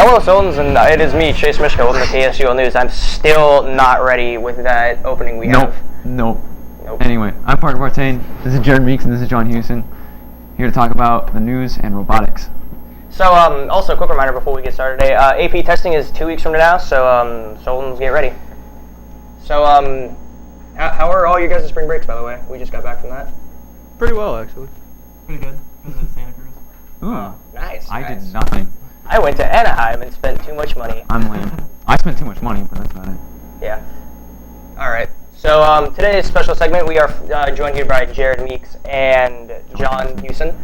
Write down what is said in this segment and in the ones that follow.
Hello, Solons, and it is me, Chase Mishka, from the KSUL News. I'm still not ready with that opening we have. Nope. Anyway, I'm Parker Partain, this is Jared Meeks, and this is John Houston, here to talk about the news and robotics. So, also, a quick reminder before we get started today, AP testing is 2 weeks from now, so, Solons, get ready. So, how are all your guys' spring breaks, by the way? We just got back from that. Pretty well, actually. Pretty good. Visited Santa Cruz. Ooh, Nice. I did nothing. I went to Anaheim and spent too much money. I'm lame. I spent too much money, but that's about it. Yeah. Alright. So, today's special segment, we are joined here by Jared Meeks and John Houston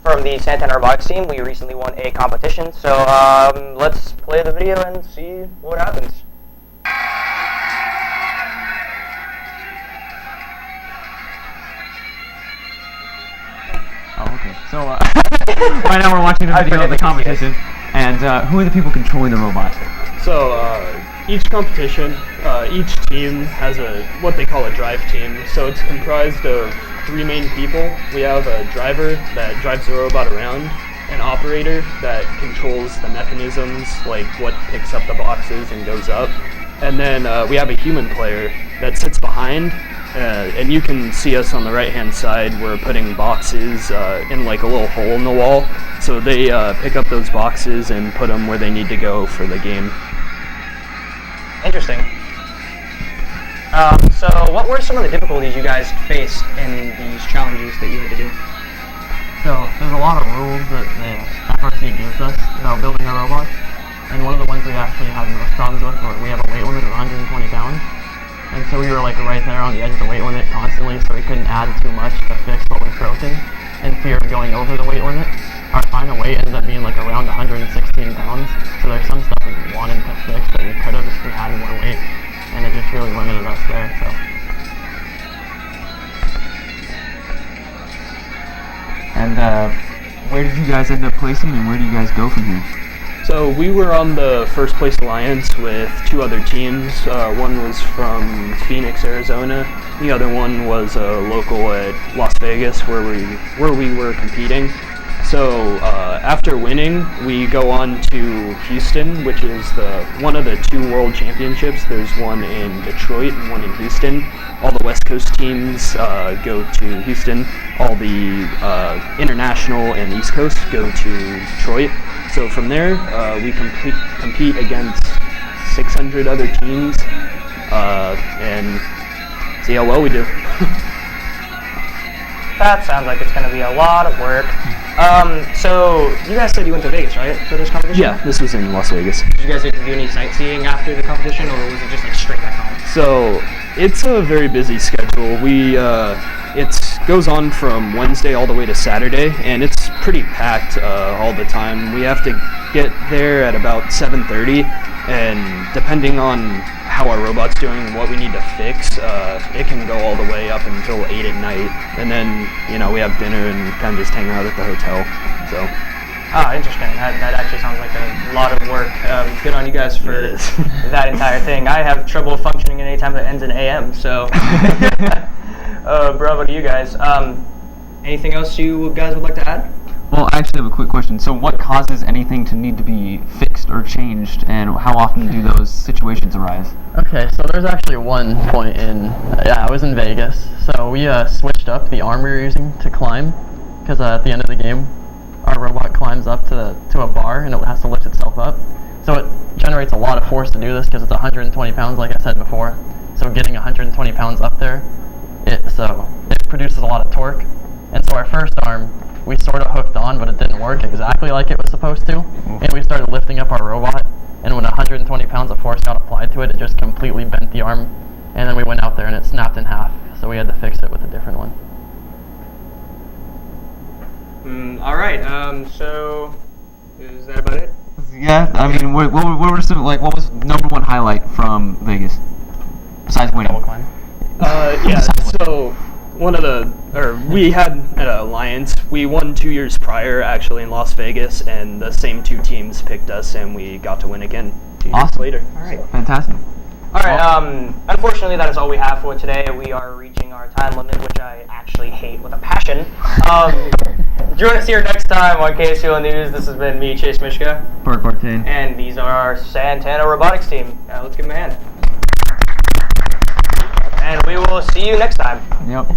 from the Santa Ana Robotics team. We recently won a competition, so let's play the video and see what happens. Oh, okay. So, right now we're watching the video of the competition, and who are the people controlling the robot? So, each competition, each team has what they call a drive team. So it's comprised of 3 main people. We have a driver that drives the robot around, an operator that controls the mechanisms, like what picks up the boxes and goes up, and then we have a human player that sits behind. And you can see us on the right-hand side. We're putting boxes in like a little hole in the wall. So they pick up those boxes and put them where they need to go for the game. Interesting. So what were some of the difficulties you guys faced in these challenges that you had to do? So, there's a lot of rules that the FRC gives us about building a robot. And one of the ones we actually had the most problems with were we have a weight limit of 120 pounds. And so we were like right there on the edge of the weight limit constantly, so we couldn't add too much to fix what was broken in fear of going over the weight limit. Our final weight ended up being like around 116 pounds, so there's some stuff we wanted to fix that we could have if we had more weight, and it just really limited us there. So. And where did you guys end up placing, and where do you guys go from here? So we were on the first place alliance with 2 other teams. One was from Phoenix, Arizona. The other one was a local at Las Vegas, where we were competing. So after winning, we go on to Houston, which is one of the 2 world championships. There's one in Detroit and one in Houston. All the West Coast teams go to Houston. All the international and East Coast go to Detroit. So from there, we compete against 600 other teams and see how well we do. That sounds like it's going to be a lot of work. So you guys said you went to Vegas, right, for this competition? Yeah, this was in Las Vegas. Did you guys get to do any sightseeing after the competition, or was it just like straight back home? So it's a very busy schedule. It goes on from Wednesday all the way to Saturday, and it's pretty packed all the time. We have to get there at about 7:30, and depending on how our robot's doing and what we need to fix, it can go all the way up until 8 at night, and then we have dinner and kind of just hang out at the hotel. So. Interesting. That actually sounds like a lot of work. Good on you guys for that entire thing. I have trouble functioning at any time that ends in AM, so bravo to you guys. Anything else you guys would like to add? Well, I actually have a quick question. So what causes anything to need to be fixed or changed, and how often do those situations arise? Okay, so there's actually one point I was in Vegas. So we switched up the arm we were using to climb, because at the end of the game, our robot climbs up to a bar and it has to lift itself up. So it generates a lot of force to do this because it's 120 pounds, like I said before. So getting 120 pounds up there, it produces a lot of torque. And so our first arm, we sort of hooked on, but it didn't work exactly like it was supposed to. And we started lifting up our robot, and when 120 pounds of force got applied to it, it just completely bent the arm. And then we went out there and it snapped in half. So we had to fix it with a different one. All right. So is that about it? Yeah. I mean, what were some what was number 1 highlight from Vegas besides winning? Double climb. Yeah. So we had an alliance. We won 2 years prior, actually, in Las Vegas, and the same 2 teams picked us, and we got to win again 2 years later. All right. Fantastic. All right. Unfortunately, that is all we have for today. We are reaching our time limit, which I actually hate with a passion. Join us here next time on KSUL News. This has been me, Chase Mishka. Bart Bartain. And these are our Santana robotics team. Let's give them a hand. And we will see you next time. Yep.